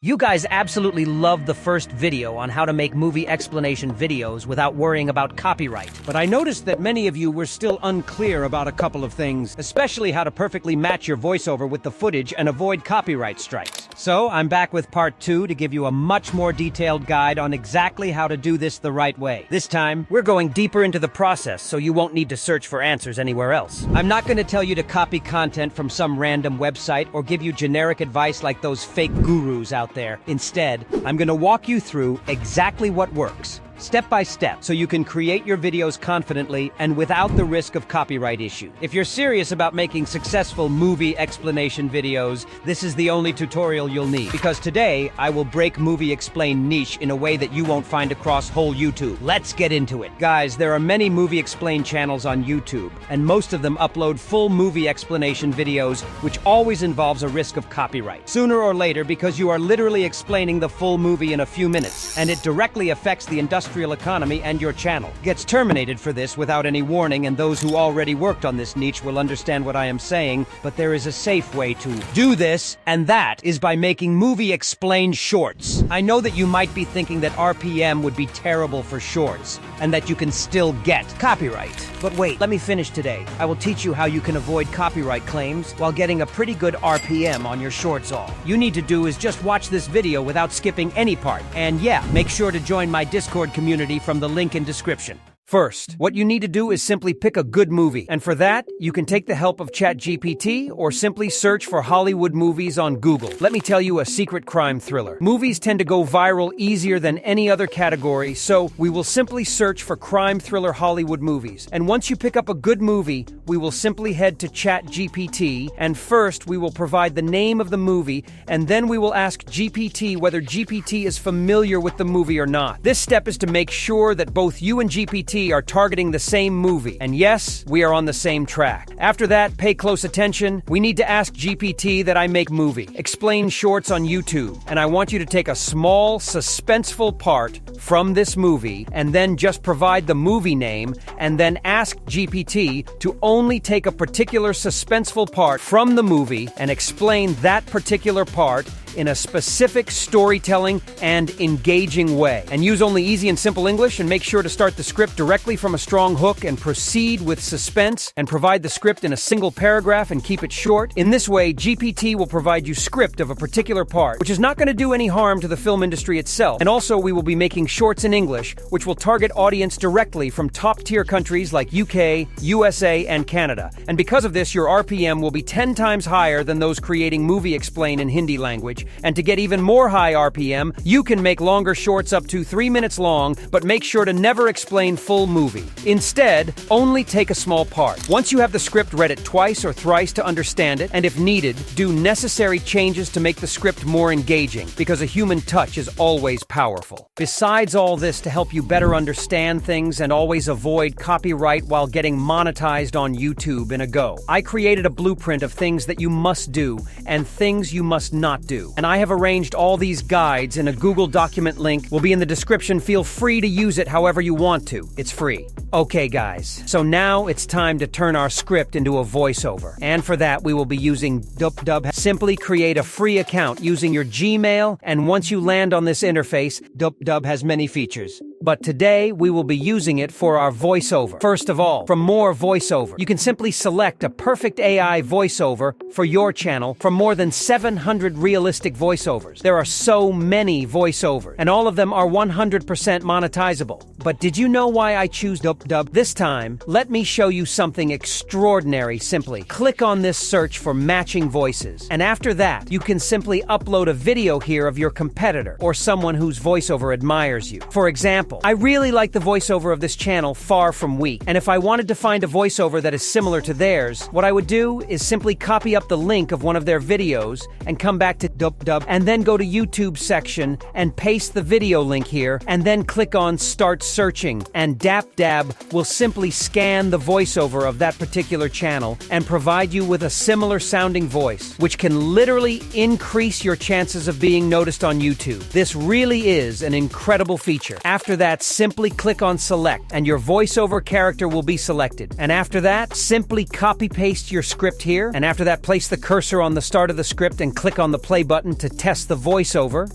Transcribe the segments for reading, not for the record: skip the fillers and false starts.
You guys absolutely loved the first video on how to make movie explanation videos without worrying about copyright. But I noticed that many of you were still unclear about a couple of things, especially how to perfectly match your voiceover with the footage and avoid copyright strikes. So I'm back with part 2 to give you a much more detailed guide on exactly how to do this the right way. This time, we're going deeper into the process so you won't need to search for answers anywhere else. I'm not going to tell you to copy content from some random website or give you generic advice like those fake gurus out there. Instead, I'm going to walk you through exactly what works, step by step, so you can create your videos confidently and without the risk of copyright issue. If you're serious about making successful movie explanation videos, this is the only tutorial you'll need. Because today, I will break movie explain niche in a way that you won't find across whole YouTube. Let's get into it. Guys, there are many movie explain channels on YouTube, and most of them upload full movie explanation videos, which always involves a risk of copyright. Sooner or later, because you are literally explaining the full movie in a few minutes, and it directly affects the industrial economy and your channel gets terminated for this without any warning, and those who already worked on this niche will understand what I am saying, but there is a safe way to do this, and that is by making movie explain shorts. I know that you might be thinking that RPM would be terrible for shorts, and that you can still get copyright. But wait, let me finish today. I will teach you how you can avoid copyright claims while getting a pretty good RPM on your shorts. All you need to do is just watch this video without skipping any part. And yeah, make sure to join my Discord community from the link in description. First, what you need to do is simply pick a good movie, and for that, you can take the help of ChatGPT or simply search for Hollywood movies on Google. Let me tell you a secret crime thriller. Movies tend to go viral easier than any other category, so we will simply search for crime thriller Hollywood movies. And once you pick up a good movie, we will simply head to ChatGPT, and first we will provide the name of the movie, and then we will ask GPT whether GPT is familiar with the movie or not. This step is to make sure that both you and GPT are targeting the same movie. And yes, we are on the same track. After that, pay close attention. We need to ask GPT that I make movie explain shorts on YouTube. And I want you to take a small, suspenseful part from this movie and then just provide the movie name and then ask GPT to only take a particular suspenseful part from the movie and explain that particular part in a specific storytelling and engaging way. And use only easy and simple English, and make sure to start the script directly from a strong hook and proceed with suspense and provide the script in a single paragraph and keep it short. In this way, GPT will provide you script of a particular part, which is not going to do any harm to the film industry itself. And also, we will be making shorts in English, which will target audience directly from top-tier countries like UK, USA, and Canada. And because of this, your RPM will be 10 times higher than those creating movie explain in Hindi language. And to get even more high RPM, you can make longer shorts up to 3 minutes long, but make sure to never explain full movie. Instead, only take a small part. Once you have the script, read it twice or thrice to understand it, and if needed, do necessary changes to make the script more engaging, because a human touch is always powerful. Besides all this, to help you better understand things and always avoid copyright while getting monetized on YouTube in a go, I created a blueprint of things that you must do and things you must not do. And I have arranged all these guides in a Google document link. Will be in the description. Feel free to use it however you want to. It's free. Okay guys, so now it's time to turn our script into a voiceover. And for that, we will be using DubDub. Simply create a free account using your Gmail, and once you land on this interface, DubDub has many features. But today, we will be using it for our voiceover. First of all, for more voiceover, you can simply select a perfect AI voiceover for your channel from more than 700 realistic voiceovers. There are so many voiceovers, and all of them are 100% monetizable. But did you know why I choose DubDub? This time, let me show you something extraordinary. Simply click on this search for matching voices, and after that, you can simply upload a video here of your competitor or someone whose voiceover admires you. For example, I really like the voiceover of this channel, Far From Weak, and if I wanted to find a voiceover that is similar to theirs, what I would do is simply copy up the link of one of their videos and come back to DubDub and then go to YouTube section and paste the video link here and then click on Start Searching, and DapDab will simply scan the voiceover of that particular channel and provide you with a similar sounding voice, which can literally increase your chances of being noticed on YouTube. This really is an incredible feature. After that, that, simply click on select, and your voiceover character will be selected. And after that, simply copy-paste your script here, and after that, place the cursor on the start of the script and click on the play button to test the voiceover.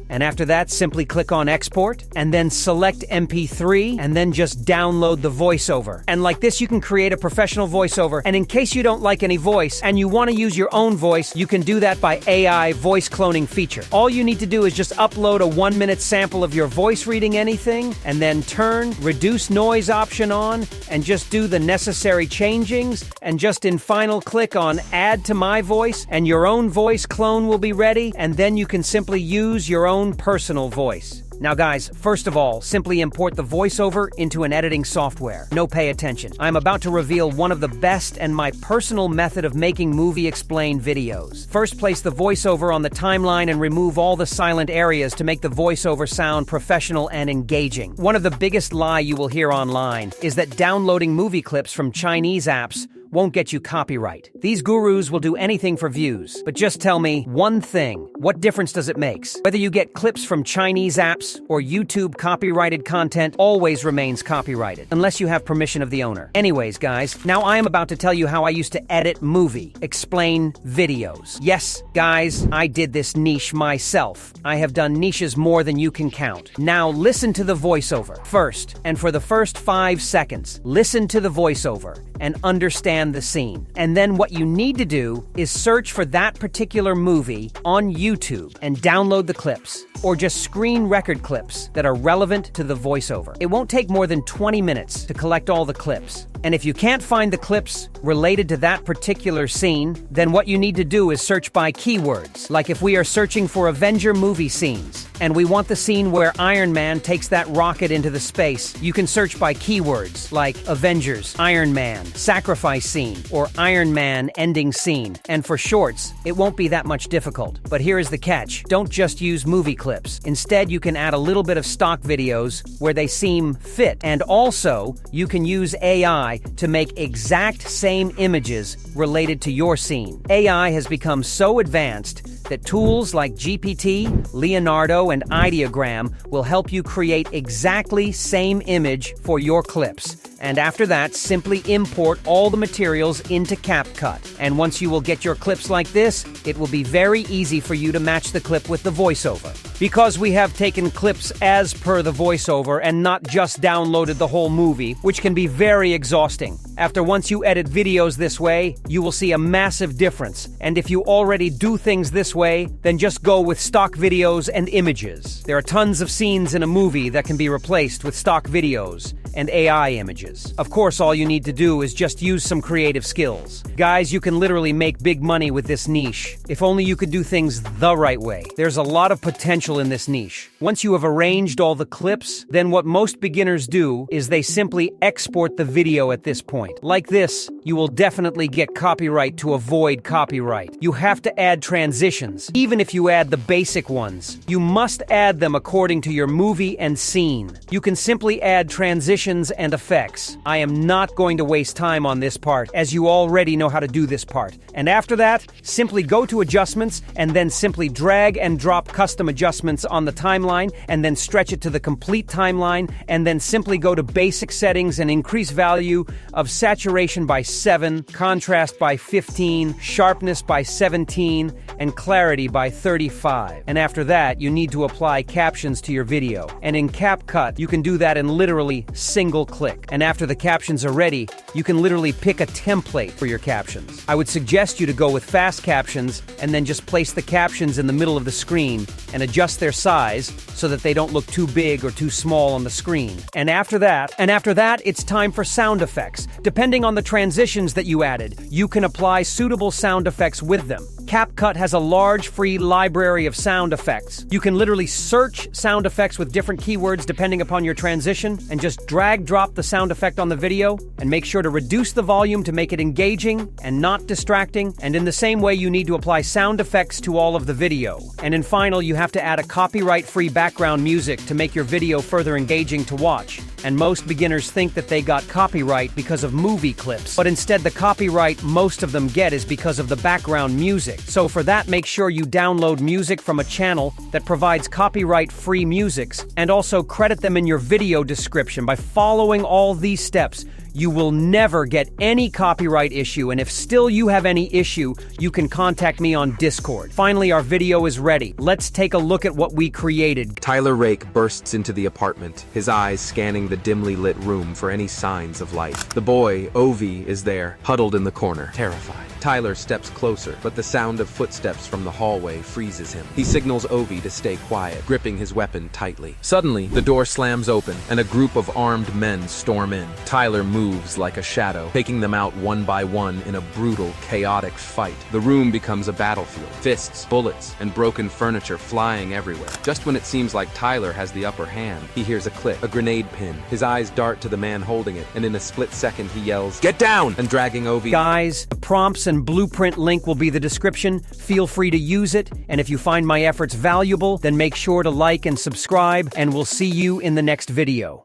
And after that, simply click on export, and then select MP3, and then just download the voiceover. And like this, you can create a professional voiceover, and in case you don't like any voice, and you want to use your own voice, you can do that by AI voice cloning feature. All you need to do is just upload a 1-minute sample of your voice reading anything, and then turn reduce noise option on, and just do the necessary changings, and just in final click on add to my voice, and your own voice clone will be ready, and then you can simply use your own personal voice. Now guys, first of all, simply import the voiceover into an editing software. No, pay attention. I'm about to reveal one of the best and my personal method of making movie explain videos. First, place the voiceover on the timeline and remove all the silent areas to make the voiceover sound professional and engaging. One of the biggest lie you will hear online is that downloading movie clips from Chinese apps won't get you copyright. These gurus will do anything for views. But just tell me one thing. What difference does it make? Whether you get clips from Chinese apps or YouTube copyrighted content always remains copyrighted, unless you have permission of the owner. Anyways, guys, now I am about to tell you how I used to edit movie explain videos. Yes, guys, I did this niche myself. I have done niches more than you can count. Now listen to the voiceover first, and for the first 5 seconds, listen to the voiceover and understand the scene. And then what you need to do is search for that particular movie on YouTube and download the clips, or just screen record clips that are relevant to the voiceover. It won't take more than 20 minutes to collect all the clips. And if you can't find the clips related to that particular scene, then what you need to do is search by keywords. Like if we are searching for Avenger movie scenes, and we want the scene where Iron Man takes that rocket into the space, you can search by keywords like Avengers, Iron Man, sacrifice scene, or Iron Man ending scene. And for shorts, it won't be that much difficult. But here is the catch. Don't just use movie clips. Instead, you can add a little bit of stock videos where they seem fit. And also, you can use AI to make exact same images related to your scene. AI has become so advanced that tools like GPT, Leonardo, and Ideogram will help you create exactly same image for your clips. And after that, simply import all the materials into CapCut. And once you will get your clips like this, it will be very easy for you to match the clip with the voiceover. Because we have taken clips as per the voiceover and not just downloaded the whole movie, which can be very exhausting. Once you edit videos this way, you will see a massive difference. And if you already do things this way, then just go with stock videos and images. There are tons of scenes in a movie that can be replaced with stock videos and AI images. Of course, all you need to do is just use some creative skills. Guys, you can literally make big money with this niche. If only you could do things the right way. There's a lot of potential in this niche. Once you have arranged all the clips, then what most beginners do is they simply export the video at this point. Like this, you will definitely get copyright to avoid copyright. You have to add transitions. Even if you add the basic ones, you must add them according to your movie and scene. You can simply add transitions and effects. I am not going to waste time on this part, as you already know how to do this part. And after that, simply go to adjustments and then simply drag and drop custom adjustments on the timeline and then stretch it to the complete timeline, and then simply go to basic settings and increase value of saturation by 7, contrast by 15, sharpness by 17, and clarity by 35. And after that, you need to apply captions to your video. And in CapCut, you can do that in literally single click. And after the captions are ready, you can literally pick a template for your captions. I would suggest you to go with fast captions and then just place the captions in the middle of the screen and adjust their size so that they don't look too big or too small on the screen. And after that, it's time for sound effects. Depending on the transitions that you added, you can apply suitable sound effects with them. CapCut has a large free library of sound effects. You can literally search sound effects with different keywords depending upon your transition and just drag-drop the sound effect on the video, and make sure to reduce the volume to make it engaging and not distracting. And in the same way, you need to apply sound effects to all of the video. And in final, you have to add a copyright-free background music to make your video further engaging to watch. and most beginners think that they got copyright because of movie clips. But instead, the copyright most of them get is because of the background music. So for that, make sure you download music from a channel that provides copyright-free musics, and also credit them in your video description. By following all these steps, you will never get any copyright issue, and if still you have any issue, you can contact me on Discord. Finally, our video is ready. Let's take a look at what we created. Tyler Rake bursts into the apartment, his eyes scanning the dimly lit room for any signs of life. The boy, Ovi, is there, huddled in the corner, terrified. Tyler steps closer, but the sound of footsteps from the hallway freezes him. He signals Ovi to stay quiet, gripping his weapon tightly. Suddenly, the door slams open, and a group of armed men storm in. Tyler moves like a shadow, taking them out one by one in a brutal, chaotic fight. The room becomes a battlefield. Fists, bullets, and broken furniture flying everywhere. Just when it seems like Tyler has the upper hand, he hears a click, a grenade pin. His eyes dart to the man holding it, and in a split second he yells, "Get down!" and dragging Ovi. Guys, the prompts and blueprint link will be the description. Feel free to use it, and if you find my efforts valuable, then make sure to like and subscribe, and we'll see you in the next video.